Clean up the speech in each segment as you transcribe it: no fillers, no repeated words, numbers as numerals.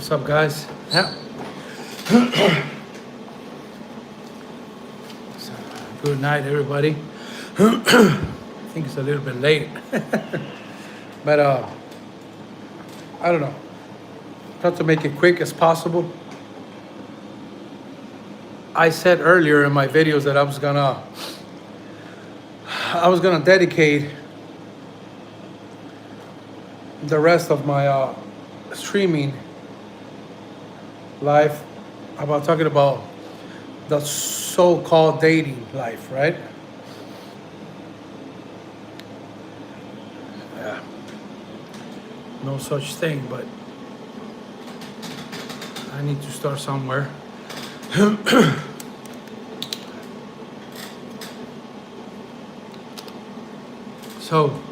What's up, guys? Yeah. So, good night, everybody. I think it's a little bit late, but I don't know. Try to make it quick as possible. I said earlier in my videos that I was gonna dedicate the rest of my streaming life about talking about the so-called dating life, right? Yeah. No such thing, but I need to start somewhere. So,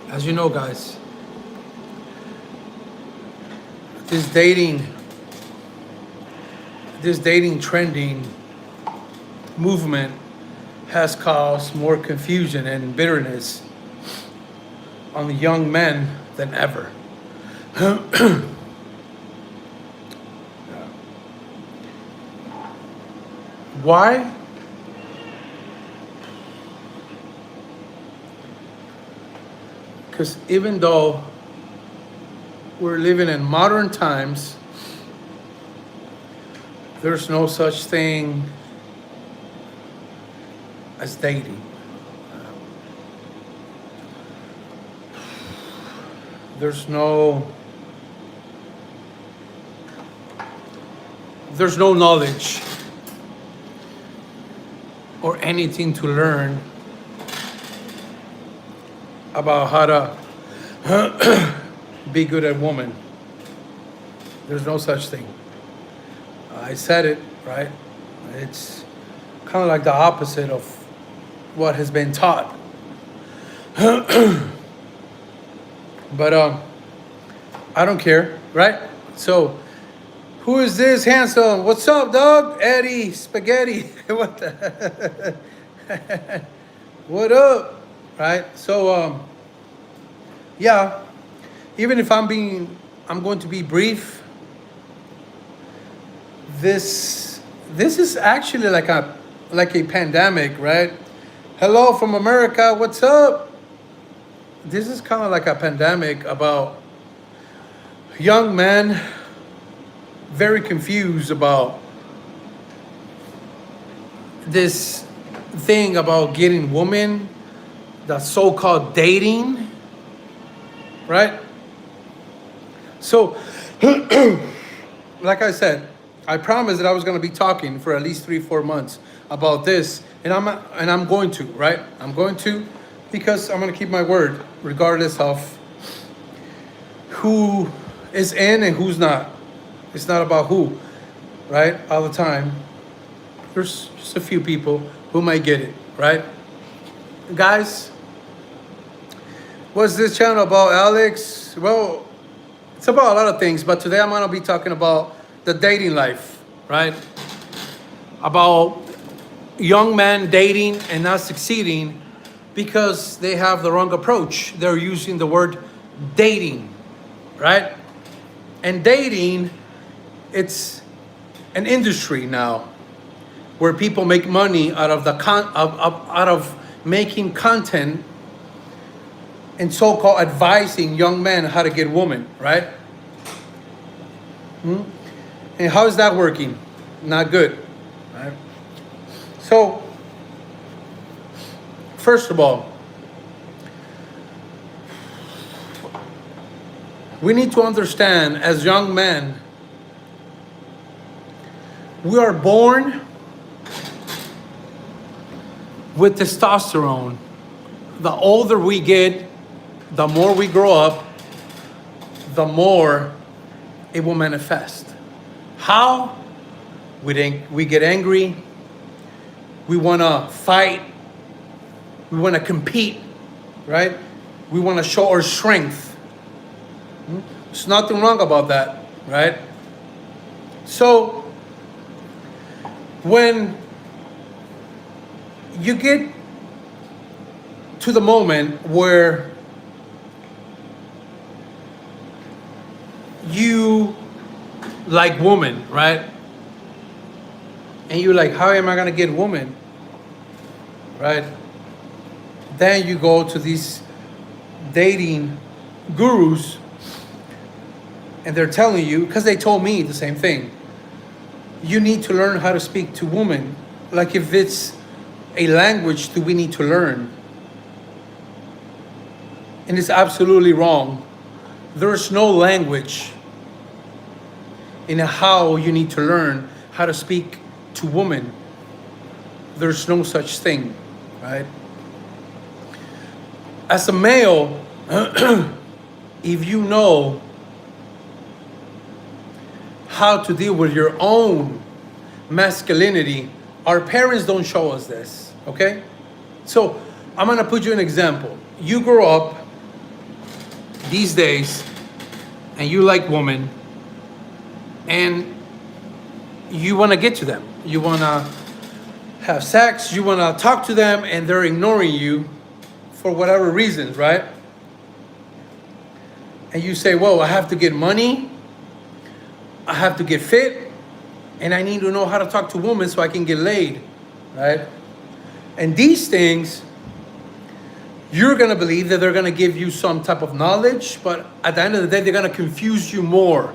as you know, guys, this dating trending movement has caused more confusion and bitterness on the young men than ever. Why? Because even though we're living in modern times, there's no such thing as dating. There's no knowledge or anything to learn about how to be good at woman. There's no such thing. I said it, right? It's kind of like the opposite of what has been taught. But I don't care, right? So, who is this handsome? What's up, dog? Eddie Spaghetti. What the? What up? Right? So, yeah. Even if I'm going to be brief. This is actually like a pandemic, right? Hello from America. What's up? This is kind of like a pandemic about young men very confused about this thing about getting women, the so-called dating, right? So, like I said, I promised that I was going to be talking for at least 3-4 months about this, and I'm going to, right? I'm going to, because I'm going to keep my word, regardless of who is in and who's not. It's not about who, right? All the time. There's just a few people who might get it, right? Guys, what's this channel about, Alex? Well, it's about a lot of things, but today I'm going to be talking about the dating life, right? About young men dating and not succeeding because they have the wrong approach. They're using the word dating, right? And dating, it's an industry now where people make money out of out of making content and so-called advising young men how to get women, right? And how is that working? Not good, right? So, first of all, we need to understand as young men, we are born with testosterone. The older we get, the more we grow up, the more it will manifest. How? We get angry. We want to fight. We want to compete, right? We want to show our strength. There's nothing wrong about that, right? So, when you get to the moment where you like woman, right? And you're like, how am I gonna get woman, right? Then you go to these dating gurus, and they're telling you, because they told me the same thing, you need to learn how to speak to women. Like if it's a language that we need to learn. And it's absolutely wrong. There's no language in how you need to learn how to speak to women. There's no such thing, right? As a male, if you know how to deal with your own masculinity, our parents don't show us this, okay? So I'm gonna put you an example. You grow up these days and you like women and you wanna get to them. You wanna have sex, you wanna talk to them, and they're ignoring you for whatever reasons, right? And you say, well, I have to get money, I have to get fit, and I need to know how to talk to women so I can get laid, right? And these things, you're gonna believe that they're gonna give you some type of knowledge, but at the end of the day, they're gonna confuse you more,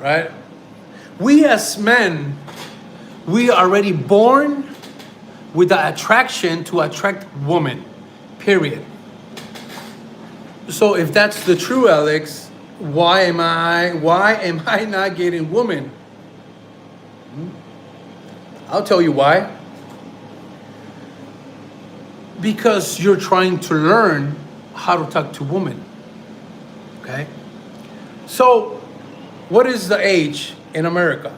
right? We as men, we are already born with the attraction to attract women, period. So if that's the true Alex, why am I not getting women? I'll tell you why. Because you're trying to learn how to talk to women. Okay? So, what is the age in America?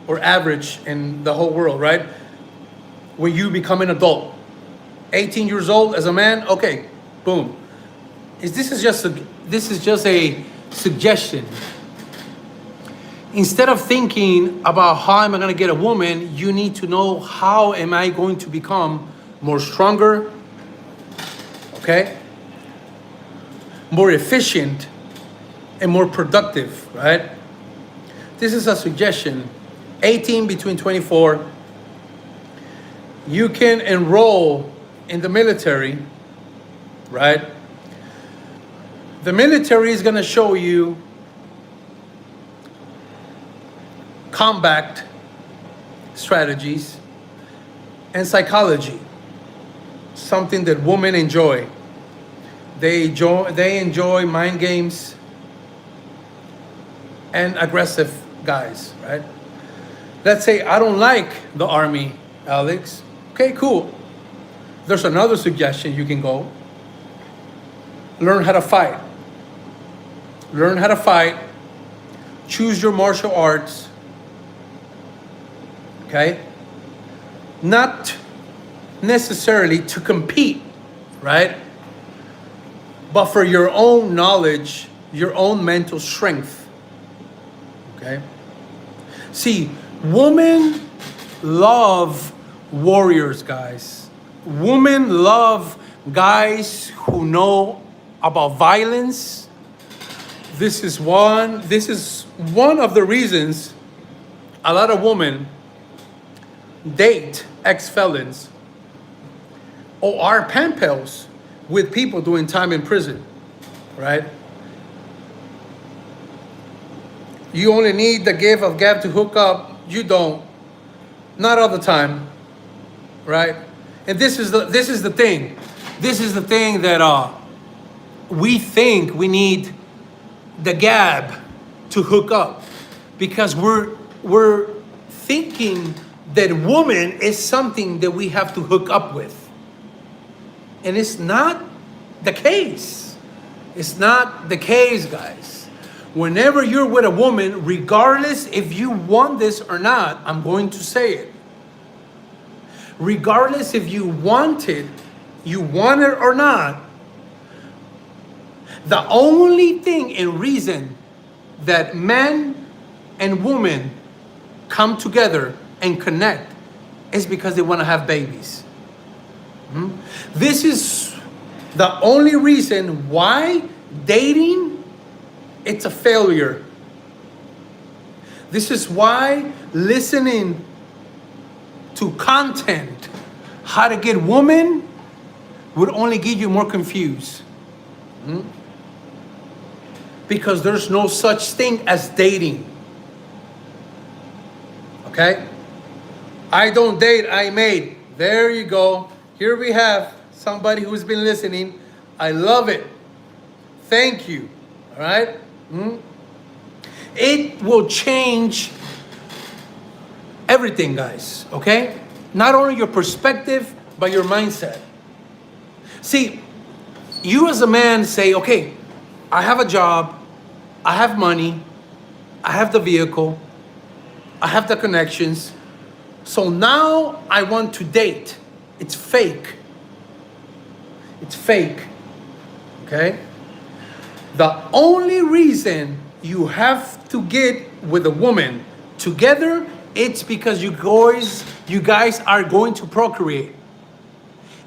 Or average in the whole world, right? When you become an adult. 18 years old as a man, okay, boom. This is just a suggestion. Instead of thinking about how am I going to get a woman, you need to know how am I going to become more stronger, okay? More efficient and more productive, right? This is a suggestion. 18 between 24. You can enroll in the military, right? The military is going to show you combat strategies and psychology, something that women enjoy. They enjoy mind games and aggressive guys, right? Let's say I don't like the army, Alex. Okay, cool. There's another suggestion you can go. Learn how to fight. Learn how to fight. Choose your martial arts. Okay? Not necessarily to compete, right? But for your own knowledge, your own mental strength. Okay? See, women love warriors, guys. Women love guys who know about violence. This is one of the reasons a lot of women date ex-felons or are pen pals with people doing time in prison, right? You only need the gift of gab to hook up. You don't. Not all the time, right? And this is the thing. This is the thing that we think we need the gab to hook up because we're thinking that woman is something that we have to hook up with. And it's not the case. It's not the case, guys. Whenever you're with a woman, regardless if you want this or not, I'm going to say it. Regardless if you want it or not, the only thing and reason that men and women come together and connect is because they want to have babies. This is the only reason why dating, it's a failure. This is why listening to content, how to get women, would only get you more confused. Because there's no such thing as dating. Okay? I don't date, I mate. There you go. Here we have somebody who's been listening. I love it. Thank you. All right? It will change everything, guys. Okay? Not only your perspective, but your mindset. See, you as a man say, okay, I have a job, I have money, I have the vehicle, I have the connections. So now I want to date. It's fake. It's fake. Okay? The only reason you have to get with a woman together, it's because you guys are going to procreate.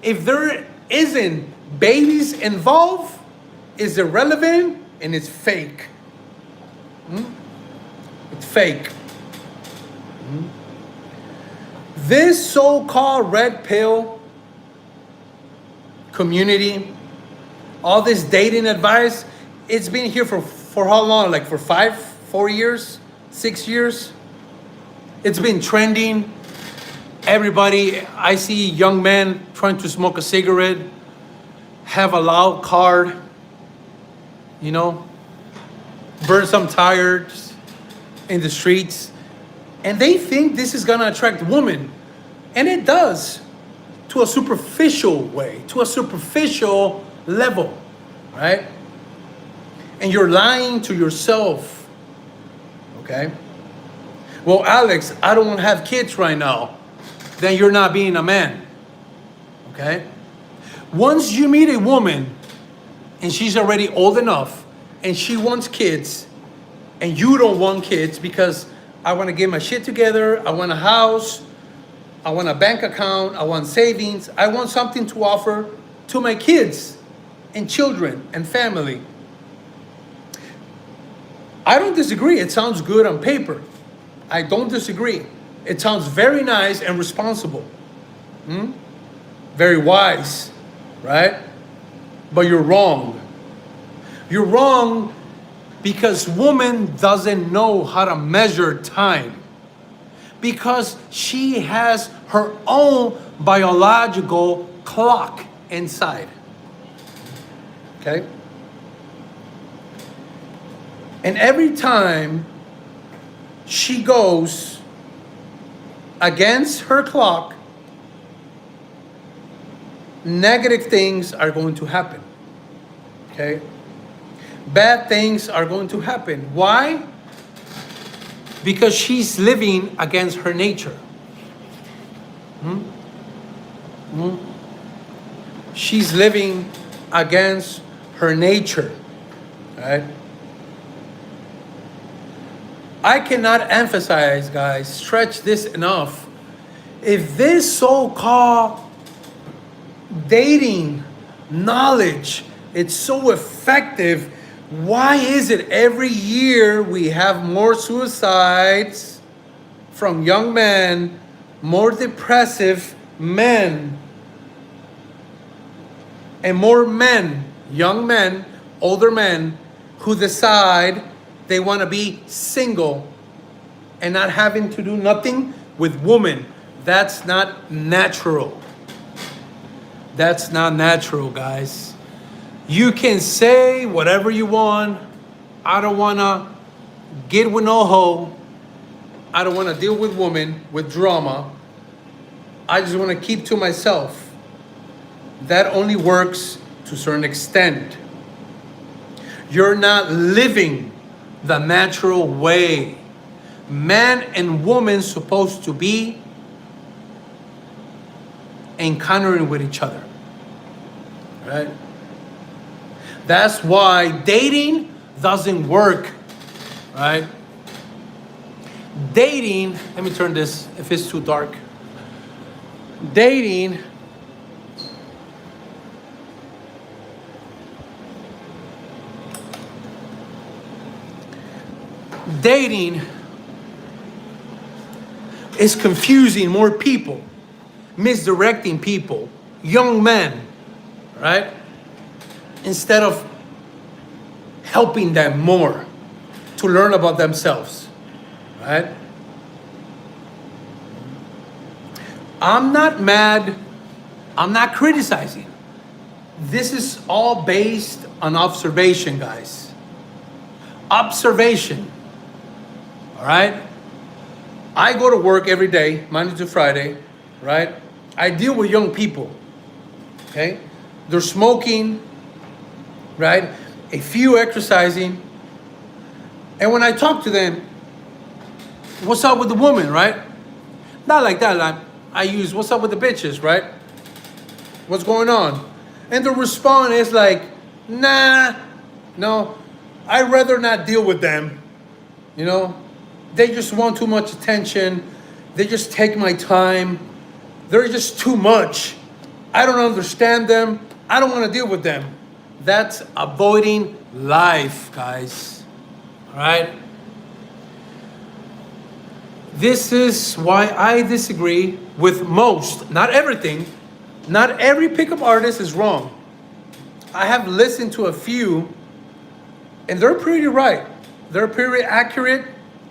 If there isn't babies involved, it's irrelevant and it's fake. It's fake. This so-called red pill community, all this dating advice, it's been here for how long? Like for 4 years, 6 years? It's been trending. Everybody, I see young men trying to smoke a cigarette, have a loud car, burn some tires in the streets. And they think this is gonna attract women. And it does, to a superficial way, to a superficial level, right? And you're lying to yourself, okay? Well, Alex, I don't want to have kids right now. Then you're not being a man, okay? Once you meet a woman and she's already old enough and she wants kids and you don't want kids because I want to get my shit together, I want a house, I want a bank account, I want savings, I want something to offer to my kids and children and family. I don't disagree. It sounds good on paper. I don't disagree. It sounds very nice and responsible. Very wise, right? But you're wrong. You're wrong because woman doesn't know how to measure time. Because she has her own biological clock inside. Okay? And every time she goes against her clock, negative things are going to happen. Okay? Bad things are going to happen. Why? Because she's living against her nature. She's living against her nature. Right? I cannot emphasize, guys, stretch this enough. If this so-called dating knowledge, it's so effective, why is it every year we have more suicides from young men, more depressive men, and more men, young men, older men, who decide they want to be single and not having to do nothing with women? That's not natural. That's not natural, guys. You can say whatever you want. I don't want to get with no hoe. I don't want to deal with women, with drama. I just want to keep to myself. That only works to a certain extent. You're not living the natural way. Man and woman supposed to be encountering with each other. Right? That's why dating doesn't work. Right? Dating, let me turn this if it's too dark. Dating is confusing more people, misdirecting people, young men, right? Instead of helping them more to learn about themselves, right? I'm not mad. I'm not criticizing. This is all based on observation, guys. Observation. All right? I go to work every day, Monday to Friday, right? I deal with young people. Okay? They're smoking, right? A few exercising. And when I talk to them, what's up with the woman, right? Not like that. I use what's up with the bitches, right? What's going on? And the response is like, nah, no, I'd rather not deal with them. You know, they just want too much attention. They just take my time. They're just too much. I don't understand them. I don't want to deal with them. That's avoiding life, guys. All right? This is why I disagree with most, not everything. Not every pickup artist is wrong. I have listened to a few, and they're pretty right. They're pretty accurate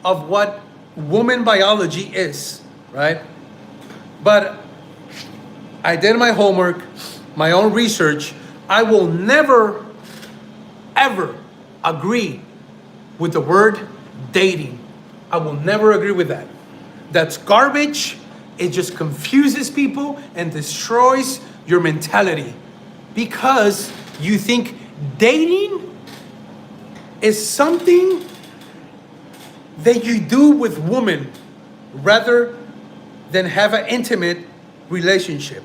of what woman biology is, right? But I did my homework, my own research. I will never, ever agree with the word dating. I will never agree with that. That's garbage. It just confuses people and destroys your mentality because you think dating is something that you do with women rather than have an intimate relationship.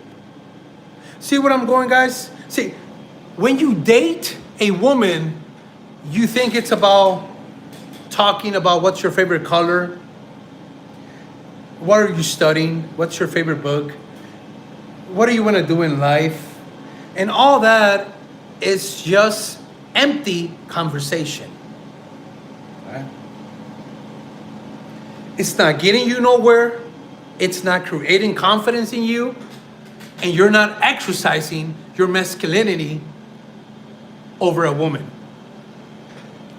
See what I'm going, guys? See, when you date a woman, you think it's about talking about what's your favorite color. What are you studying? What's your favorite book? What do you want to do in life? And all that is just empty conversation. Right? It's not getting you nowhere. It's not creating confidence in you. And you're not exercising your masculinity over a woman.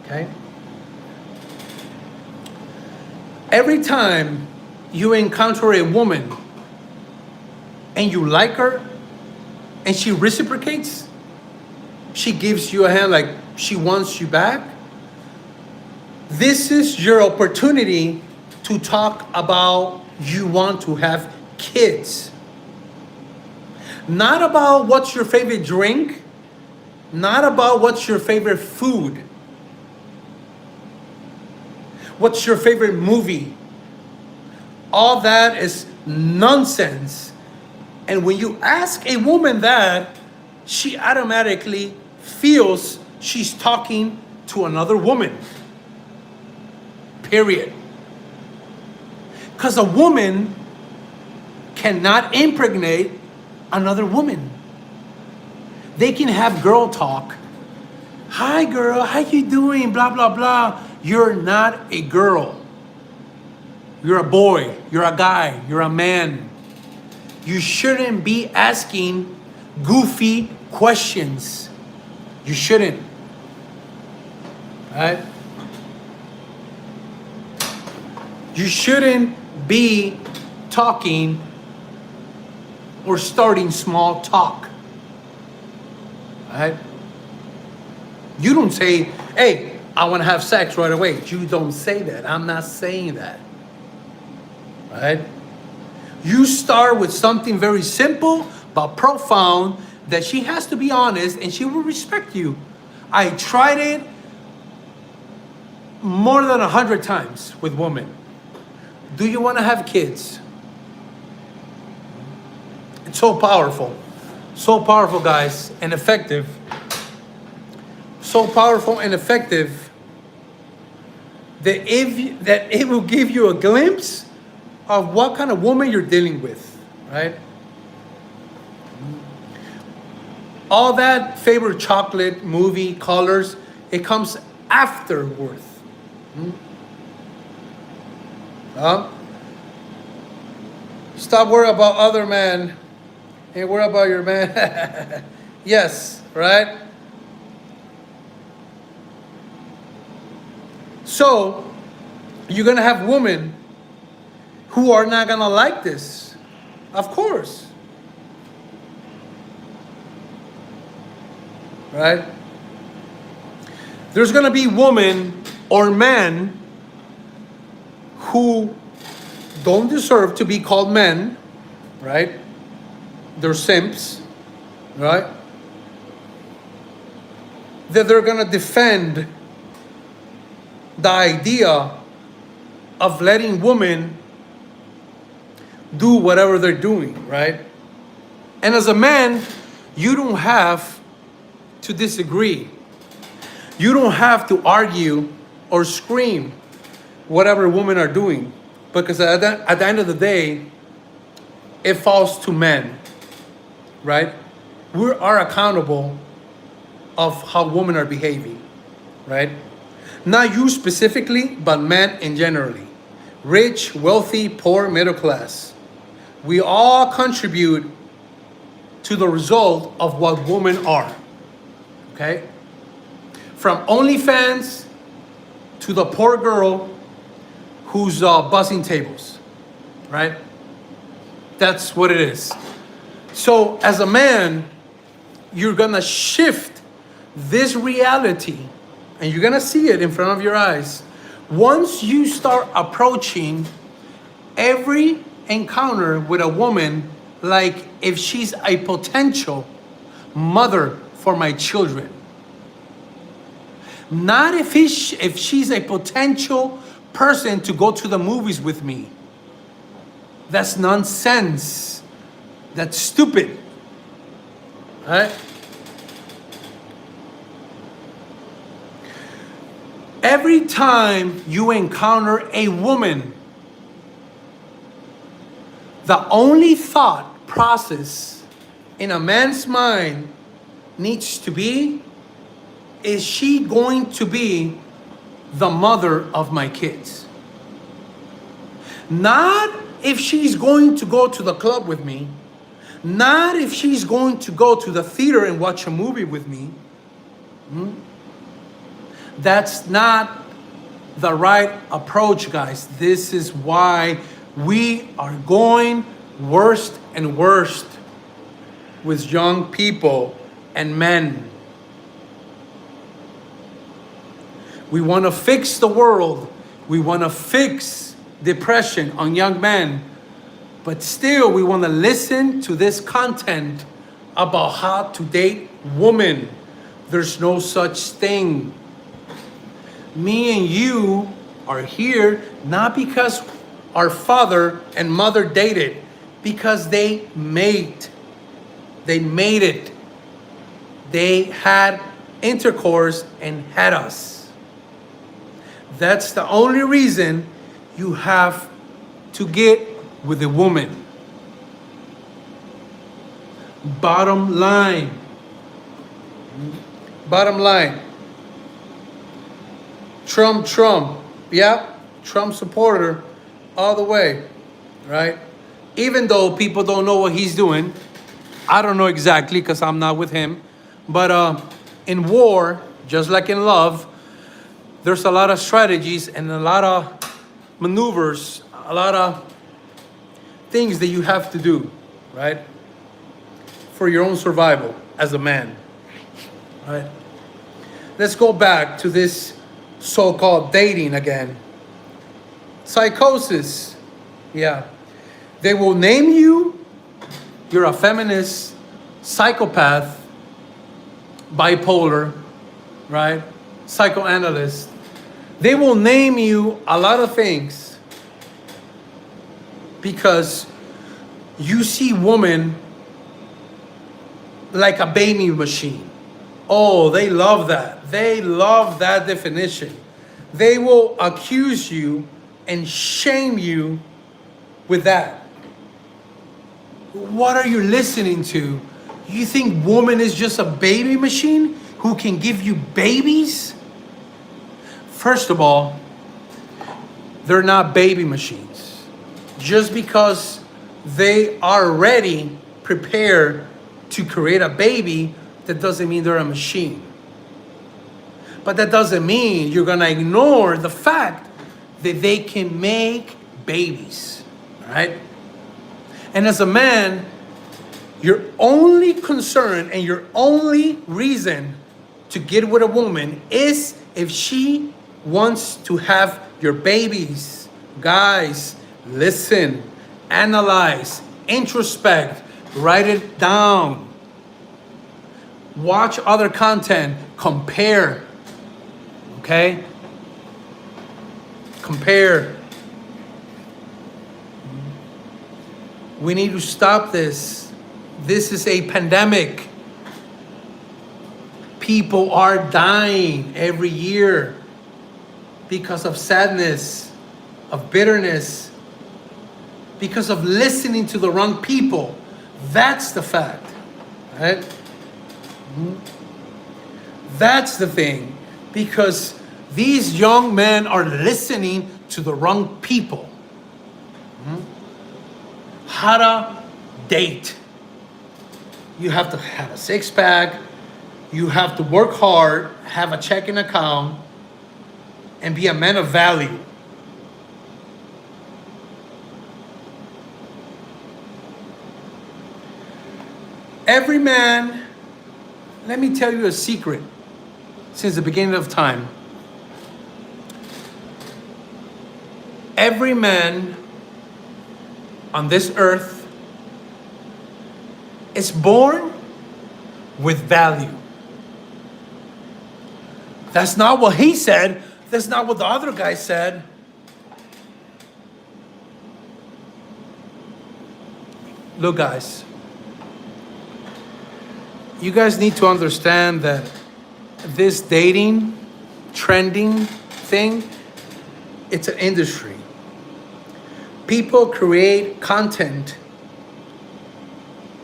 Okay? Every time you encounter a woman and you like her and she reciprocates, she gives you a hand like she wants you back, this is your opportunity to talk about you want to have kids. Not about what's your favorite drink, not about what's your favorite food, what's your favorite movie. All that is nonsense. And when you ask a woman that, she automatically feels she's talking to another woman. Period. Because a woman cannot impregnate another woman. They can have girl talk. Hi girl, how you doing? Blah, blah, blah. You're not a girl. You're a boy, you're a guy, you're a man. You shouldn't be asking goofy questions. You shouldn't. Right? You shouldn't be talking or starting small talk. Right? You don't say, hey, I want to have sex right away. You don't say that. I'm not saying that. Right? You start with something very simple but profound that she has to be honest and she will respect you. I tried it more than 100 times with women. Do you want to have kids? It's so powerful. So powerful, guys, and effective. So powerful and effective that it will give you a glimpse of what kind of woman you're dealing with, right? All that favorite chocolate, movie, colors, it comes afterwards. Stop worrying about other men and worry about your man. Yes, right? So, you're going to have women who are not going to like this. Of course. Right? There's going to be women or men who don't deserve to be called men, right? They're simps, right? That they're going to defend the idea of letting women do whatever they're doing, right? And as a man, you don't have to disagree. You don't have to argue or scream whatever women are doing, because at the end of the day, it falls to men, right? We are accountable of how women are behaving, right? Not you specifically, but men in generally. Rich, wealthy, poor, middle class. We all contribute to the result of what women are, okay? From OnlyFans to the poor girl who's bussing tables, right? That's what it is. So as a man, you're gonna shift this reality, and you're gonna see it in front of your eyes. Once you start approaching every encounter with a woman like if she's a potential mother for my children. Not if she's a potential person to go to the movies with me. That's nonsense. That's stupid. Right? Every time you encounter a woman, the only thought process in a man's mind needs to be, is she going to be the mother of my kids? Not if she's going to go to the club with me. Not if she's going to go to the theater and watch a movie with me. That's not the right approach, guys. This is why we are going worse and worse with young people and men. We want to fix the world. We want to fix depression on young men. But still, we want to listen to this content about how to date women. There's no such thing. Me and you are here not because our father and mother dated, because they made it. They had intercourse and had us. That's the only reason you have to get with a woman. Bottom line. Trump. Yeah, Trump supporter all the way, right? Even though people don't know what he's doing. I don't know exactly because I'm not with him. But in war, just like in love, there's a lot of strategies and a lot of maneuvers, a lot of things that you have to do, right? For your own survival as a man, right? Let's go back to this so-called dating again. Psychosis. Yeah. They will name you, you're a feminist, psychopath, bipolar, right? Psychoanalyst. They will name you a lot of things because you see women like a baby machine. Oh, they love that. They love that definition. They will accuse you and shame you with that. What are you listening to? You think woman is just a baby machine who can give you babies? First of all, they're not baby machines. Just because they are ready, prepared to create a baby, that doesn't mean they're a machine. But that doesn't mean you're gonna ignore the fact that they can make babies, right? And as a man, your only concern and your only reason to get with a woman is if she wants to have your babies. Guys, listen, analyze, introspect, write it down. Watch other content, compare. Okay? Compare. We need to stop this. This is a pandemic. People are dying every year because of sadness, of bitterness, because of listening to the wrong people. That's the fact, right? That's the thing, because these young men are listening to the wrong people. How to date. You have to have a six-pack. You have to work hard, have a checking account, and be a man of value. Every man, let me tell you a secret since the beginning of time. Every man on this earth is born with value. That's not what he said. That's not what the other guy said. Look, guys, you guys need to understand that this dating, trending thing, it's an industry. People create content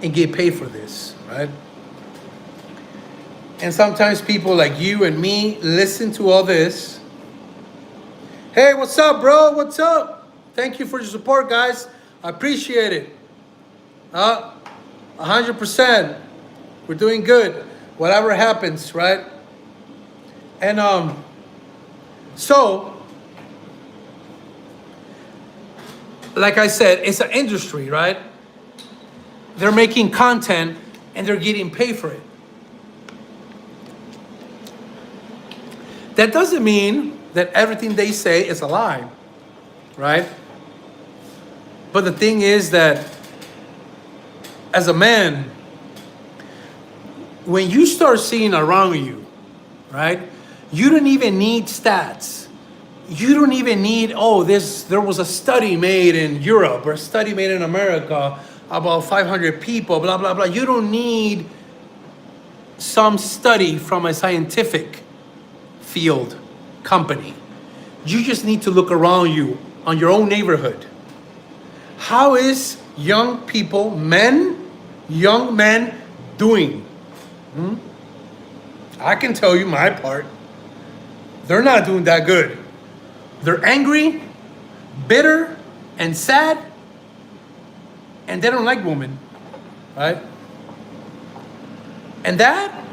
and get paid for this, right? And sometimes people like you and me listen to all this. Hey, what's up, bro? What's up? Thank you for your support, guys. I appreciate it. 100%. We're doing good. Whatever happens, right? And so, like I said, it's an industry, right? They're making content and they're getting paid for it. That doesn't mean that everything they say is a lie, right? But the thing is that as a man, when you start seeing around you, right? You don't even need stats. You don't even need, there was a study made in Europe or a study made in America about 500 people, blah, blah, blah. You don't need some study from a scientific field company. You just need to look around you on your own neighborhood. How is young men doing? I can tell you my part. They're not doing that good. They're angry, bitter, and sad, and they don't like women, right? And that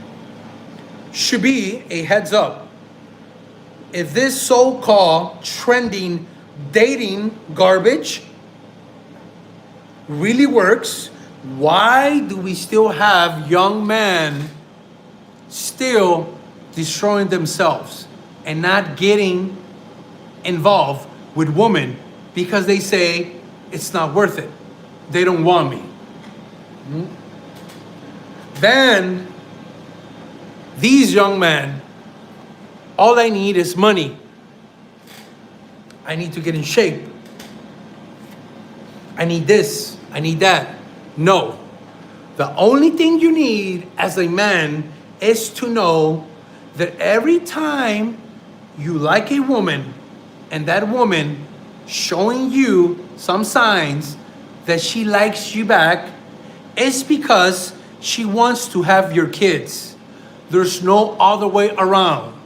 should be a heads up. If this so-called trending dating garbage really works, why do we still have young men still destroying themselves and not getting involved with women because they say it's not worth it? They don't want me. Then these young men, all I need is money. I need to get in shape. I need this. I need that. No. The only thing you need as a man is to know that every time you like a woman and that woman showing you some signs that she likes you back, it's because she wants to have your kids. There's no other way around.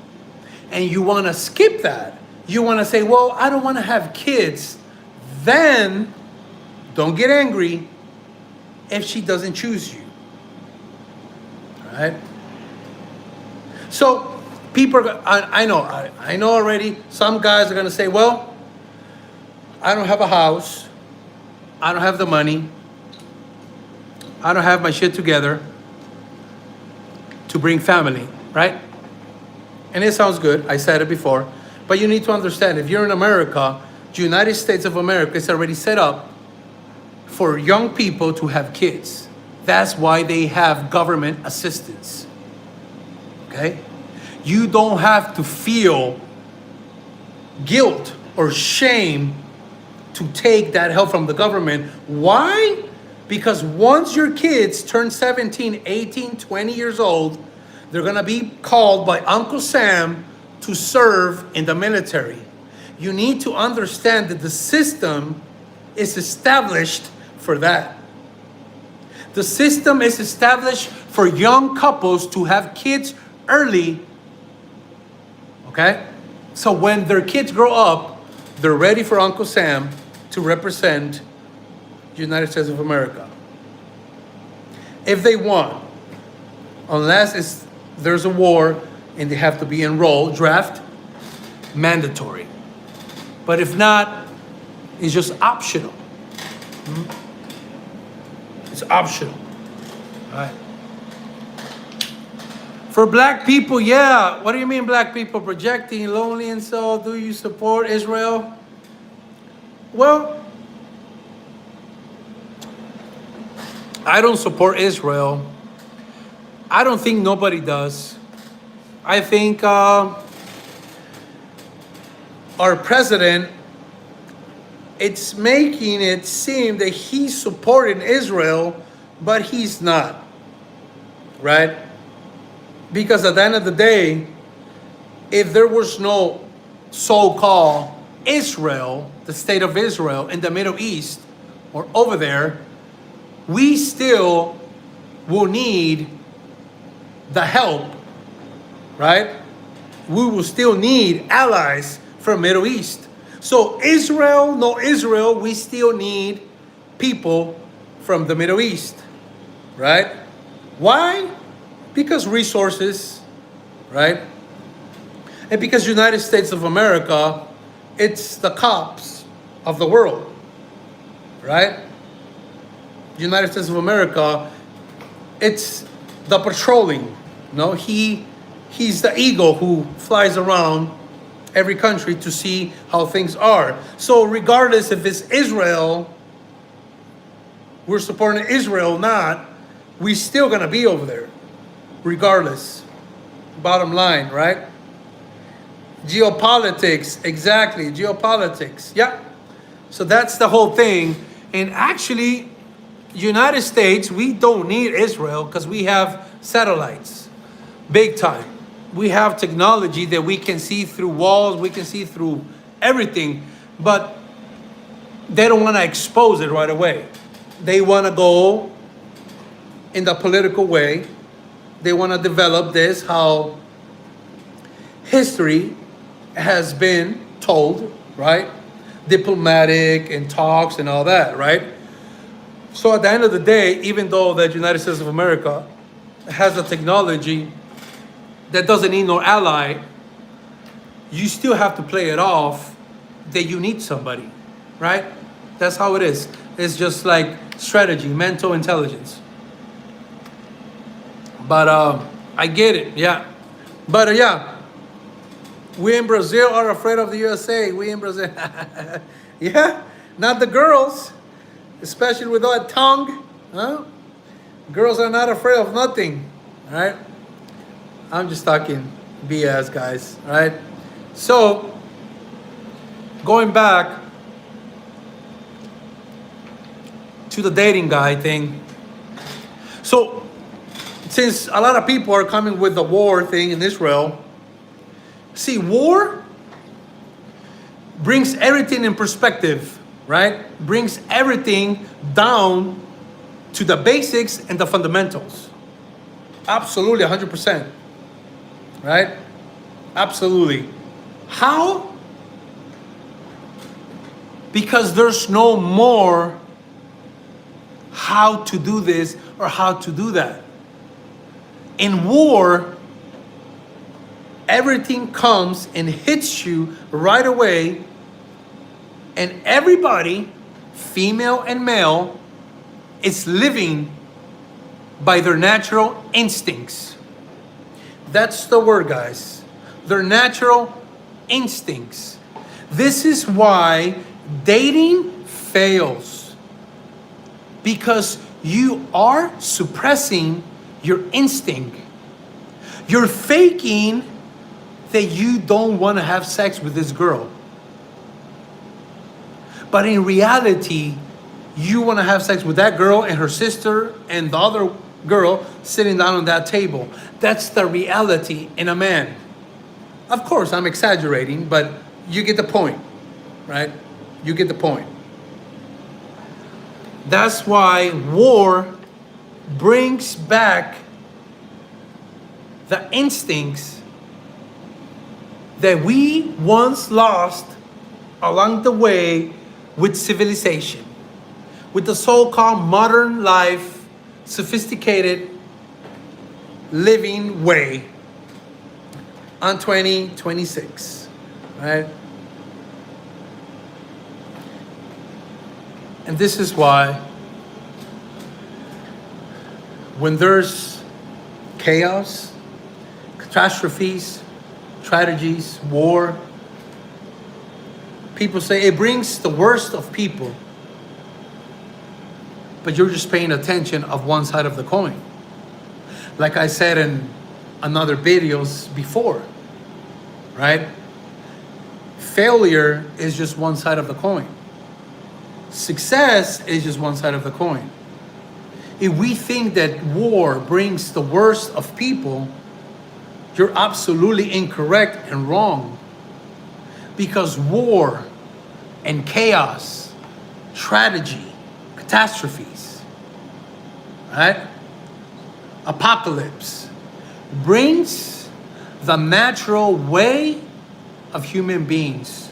And you want to skip that. You want to say, well, I don't want to have kids. Then Don't get angry if she doesn't choose you. All right? So people are, I know already, some guys are going to say, well, I don't have a house. I don't have the money. I don't have my shit together to bring family, right? And it sounds good. I said it before. But you need to understand, if you're in America, the United States of America is already set up for young people to have kids. That's why they have government assistance. Okay? You don't have to feel guilt or shame to take that help from the government. Why? Because once your kids turn 17, 18, 20 years old, they're going to be called by Uncle Sam to serve in the military. You need to understand that the system is established for that. The system is established for young couples to have kids early. Okay? So when their kids grow up, they're ready for Uncle Sam to represent the United States of America. If they want, unless there's a war and they have to be enrolled, draft, mandatory. But if not, it's just optional. It's optional. All right. For black people, yeah. What do you mean black people projecting, lonely and so? Do you support Israel? Well, I don't support Israel. I don't think nobody does. I think our president, it's making it seem that he's supporting Israel, but he's not. Right? Because at the end of the day, if there was no so-called Israel, the state of Israel in the Middle East or over there, we still will need the help, right? We will still need allies from Middle East. So Israel, no Israel, we still need people from the Middle East, right? Why? Because resources, right? And because United States of America, it's the cops of the world, right? United States of America, it's the patrolling. No, he's the eagle who flies around every country to see how things are. So regardless if it's Israel, we're supporting Israel or not, we're still gonna be over there. Regardless. Bottom line, right? Geopolitics, exactly, geopolitics. Yeah. So that's the whole thing. And actually, United States, we don't need Israel because we have satellites. Big time. We have technology that we can see through walls, we can see through everything, but they don't want to expose it right away. They want to go in the political way. They want to develop this, how history has been told, right? Diplomatic and talks and all that, right? So at the end of the day, even though the United States of America has a technology that doesn't need no ally, you still have to play it off that you need somebody, right? That's how it is. It's just like strategy, mental intelligence. But I get it, yeah. But yeah, we in Brazil are afraid of the USA. We in Brazil, yeah, not the girls, especially with that tongue, huh? Girls are not afraid of nothing, all right? I'm just talking BS, guys, all right? So, going back to the dating guy thing. So, since a lot of people are coming with the war thing in Israel, see, war brings everything in perspective, right? Brings everything down to the basics and the fundamentals. Absolutely, 100%. Right? Absolutely. How? Because there's no more how to do this or how to do that. In war, everything comes and hits you right away, and everybody, female and male, is living by their natural instincts. That's the word, guys. Their natural instincts. This is why dating fails. Because you are suppressing your instinct. You're faking that you don't want to have sex with this girl. But in reality, you want to have sex with that girl and her sister and the other girl sitting down on that table. That's the reality in a man. Of course, I'm exaggerating, but you get the point, right? You get the point. That's why war brings back the instincts that we once lost along the way with civilization, with the so-called modern life, sophisticated living way on 2026, right? And this is why when there's chaos, catastrophes, tragedies, war, people say it brings the worst of people, but you're just paying attention of one side of the coin. Like I said in another videos before, right? Failure is just one side of the coin. Success is just one side of the coin. If we think that war brings the worst of people, you're absolutely incorrect and wrong. Because war and chaos, tragedy, catastrophes, right? Apocalypse brings the natural way of human beings.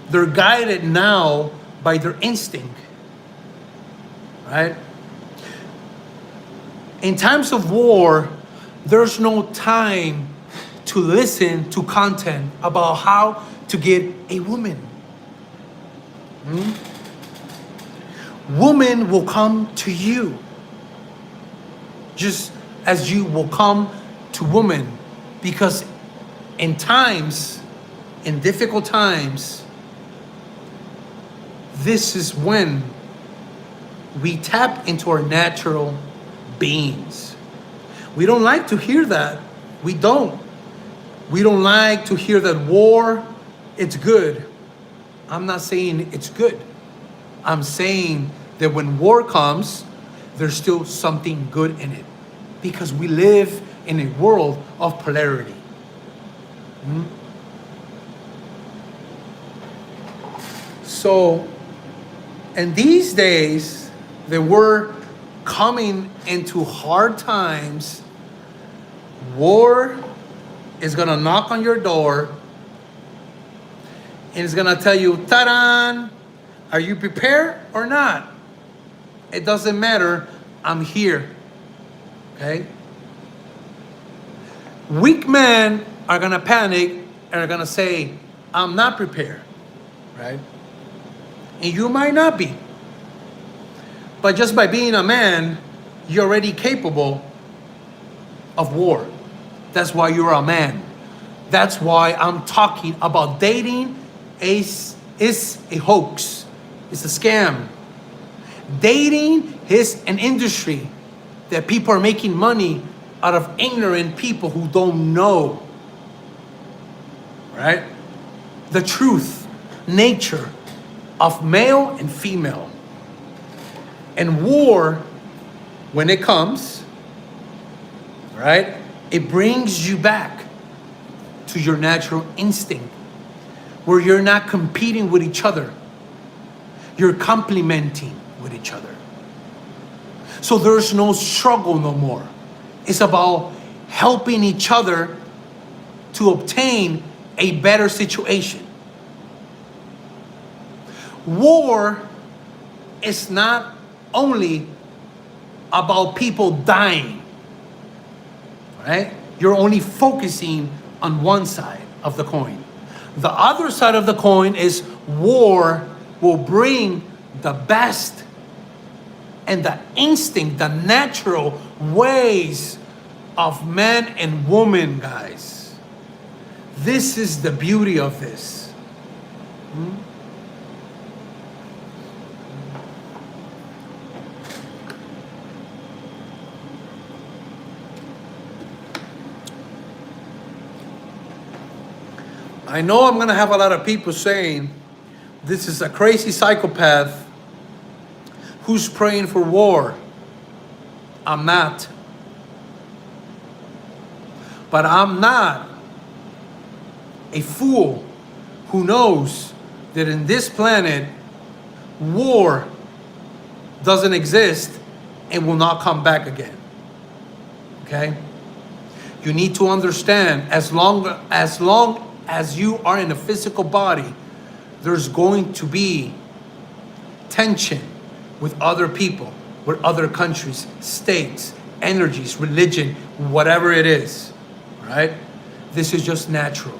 They're guided now by their instinct, right? In times of war, there's no time to listen to content about how to get a woman. Woman will come to you just as you will come to woman, because in difficult times, this is when we tap into our natural beings. We don't like to hear that. We don't like to hear that war, it's good. I'm not saying it's good. I'm saying that when war comes, there's still something good in it. Because we live in a world of polarity. So, and these days that we're coming into hard times, war is gonna knock on your door and it's gonna tell you, ta-da, are you prepared or not? It doesn't matter, I'm here, okay? Weak men are gonna panic and are gonna say, I'm not prepared, right? And you might not be. But just by being a man, you're already capable of war. That's why you're a man. That's why I'm talking about dating is a hoax. It's a scam. Dating is an industry that people are making money out of ignorant people who don't know, right? The truth, nature of male and female. And war, when it comes, right, it brings you back to your natural instinct, where you're not competing with each other. You're complementing with each other. So there's no struggle no more. It's about helping each other to obtain a better situation. War is not only about people dying, right? You're only focusing on one side of the coin. The other side of the coin is war will bring the best and the instinct, the natural ways of man and woman, guys. This is the beauty of this. I know I'm going to have a lot of people saying this is a crazy psychopath who's praying for war. I'm not. But I'm not a fool who knows that in this planet, war doesn't exist and will not come back again. Okay? You need to understand, as long as you are in a physical body, there's going to be tension with other people, with other countries, states, energies, religion, whatever it is, right? This is just natural,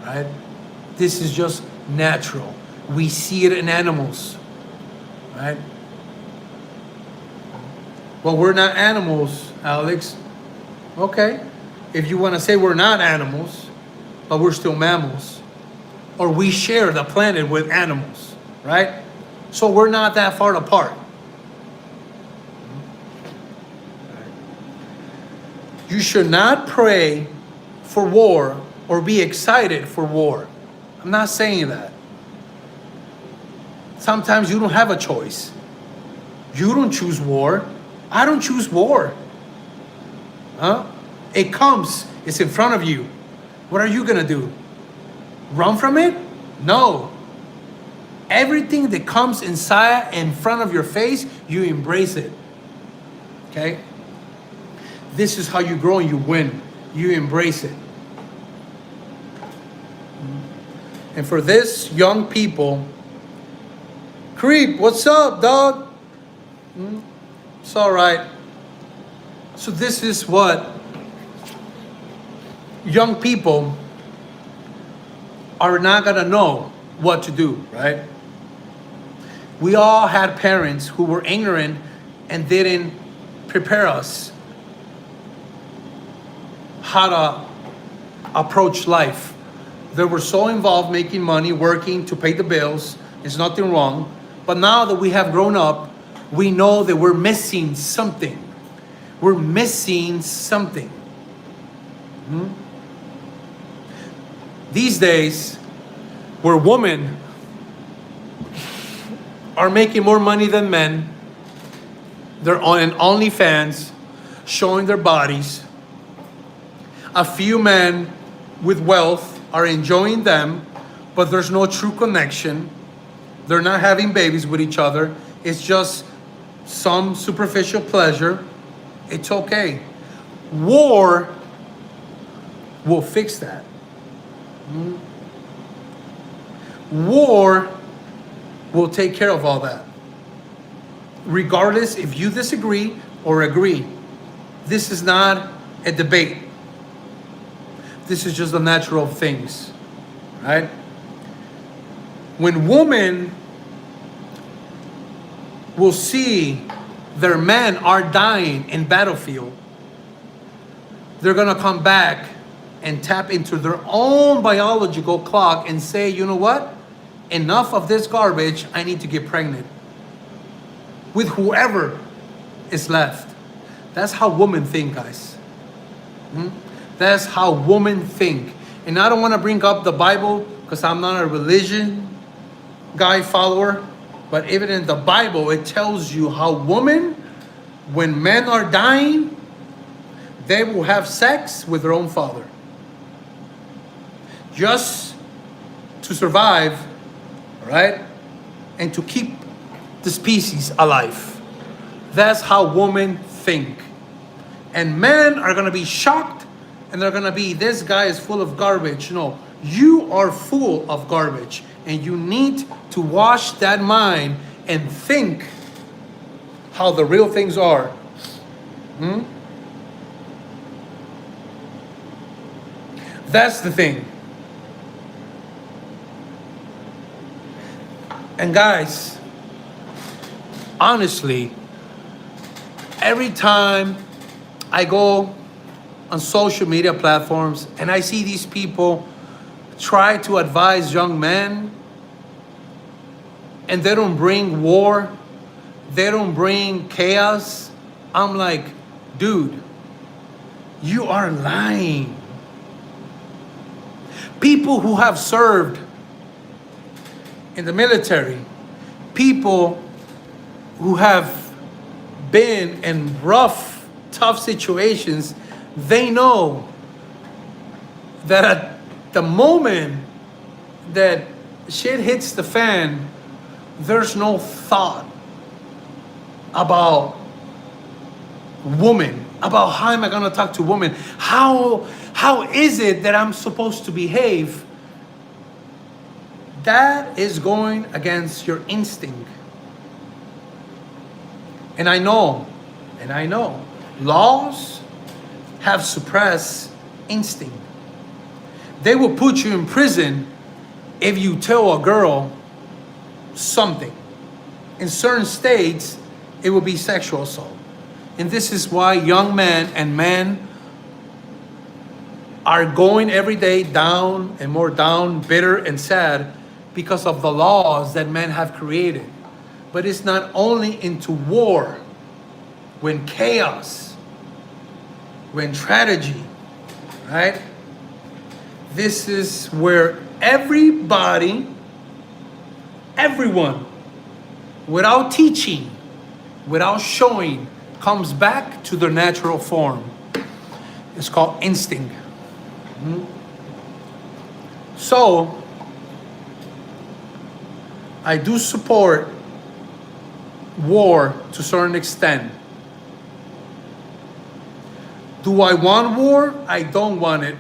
right? This is just natural. We see it in animals, right? Well, we're not animals, Alex. Okay. If you want to say we're not animals, but we're still mammals, or we share the planet with animals, right? So we're not that far apart. You should not pray for war or be excited for war. I'm not saying that. Sometimes you don't have a choice. You don't choose war. I don't choose war. Huh? It comes, it's in front of you. What are you gonna do? Run from it? No. Everything that comes inside in front of your face, you embrace it. Okay? This is how you grow and you win. You embrace it. And for this young people, Creep, what's up, dog? It's all right. So this is what young people are not gonna know what to do, right? We all had parents who were ignorant and didn't prepare us how to approach life. They were so involved making money, working to pay the bills. There's nothing wrong. But now that we have grown up, we know that we're missing something. We're missing something. These days, where women are making more money than men, they're on OnlyFans, showing their bodies. A few men with wealth are enjoying them, but there's no true connection. They're not having babies with each other. It's just some superficial pleasure. It's okay. War will fix that. War will take care of all that. Regardless if you disagree or agree. This is not a debate. This is just the natural of things, right? When women will see their men are dying in battlefield, they're gonna come back and tap into their own biological clock and say, you know what? Enough of this garbage, I need to get pregnant with whoever is left. That's how women think, guys. That's how women think. And I don't want to bring up the Bible because I'm not a religion guy follower, but even in the Bible, it tells you how women, when men are dying, they will have sex with their own father. Just to survive, right? And to keep the species alive. That's how women think. And men are going to be shocked and they're going to be, this guy is full of garbage. No, you are full of garbage. And you need to wash that mind and think how the real things are. Hmm? That's the thing. And guys, honestly, every time I go on social media platforms and I see these people try to advise young men, and they don't bring war, they don't bring chaos, I'm like, dude, you are lying. People who have served in the military, people who have been in rough, tough situations, they know that at the moment that shit hits the fan, there's no thought about woman, about how am I gonna talk to women? How is it that I'm supposed to behave? That is going against your instinct. And I know, laws have suppressed instinct. They will put you in prison if you tell a girl something. In certain states, it will be sexual assault. And this is why young men and men are going every day down and more down, bitter and sad, because of the laws that men have created. But it's not only into war, when chaos, when tragedy, right? This is where everybody, everyone, without teaching, without showing, comes back to their natural form. It's called instinct. So, I do support war to a certain extent. Do I want war? I don't want it.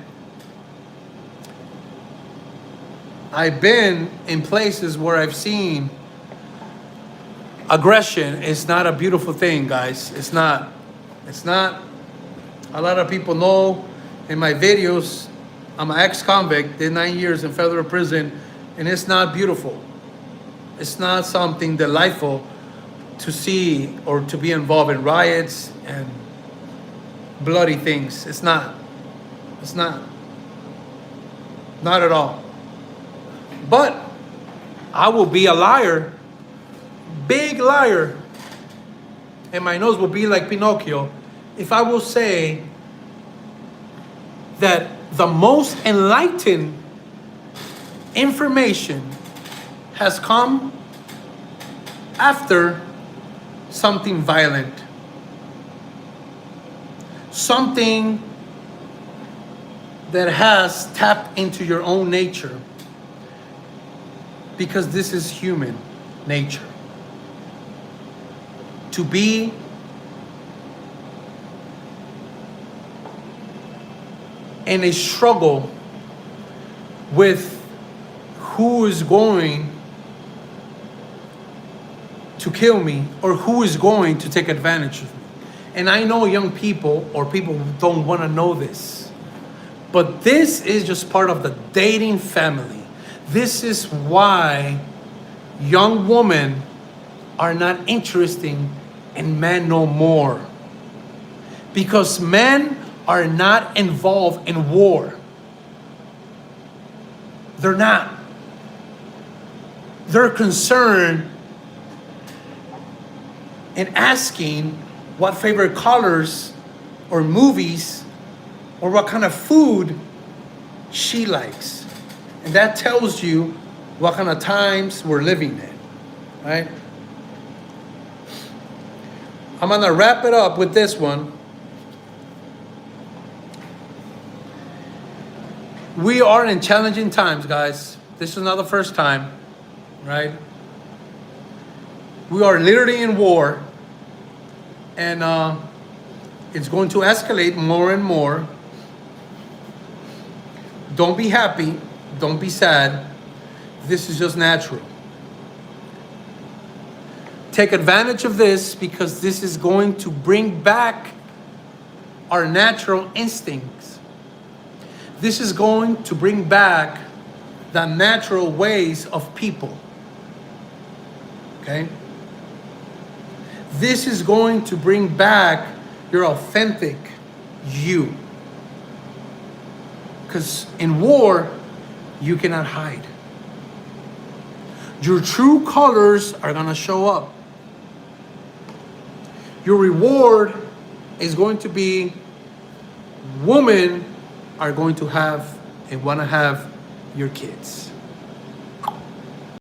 I've been in places where I've seen aggression is not a beautiful thing, guys. It's not. It's not. A lot of people know in my videos, I'm an ex-convict, did 9 years in federal prison, and it's not beautiful. It's not something delightful to see or to be involved in riots and bloody things. It's not. It's not. Not at all. But I will be a liar, big liar, and my nose will be like Pinocchio if I will say that the most enlightened information has come after something violent, something that has tapped into your own nature, because this is human nature. To be in a struggle with who is going to kill me or who is going to take advantage of me. And I know young people or people who don't want to know this, but this is just part of the dating family. This is why young women are not interested in men no more. Because men are not involved in war. They're not. They're concerned in asking what favorite colors or movies or what kind of food she likes. And that tells you what kind of times we're living in, right? I'm gonna wrap it up with this one. We are in challenging times, guys. This is not the first time, right? We are literally in war, and it's going to escalate more and more. Don't be happy. Don't be sad. This is just natural. Take advantage of this because this is going to bring back our natural instincts. This is going to bring back the natural ways of people. Okay? This is going to bring back your authentic you. Because in war, you cannot hide. Your true colors are going to show up. Your reward is going to be women are going to have and want to have your kids.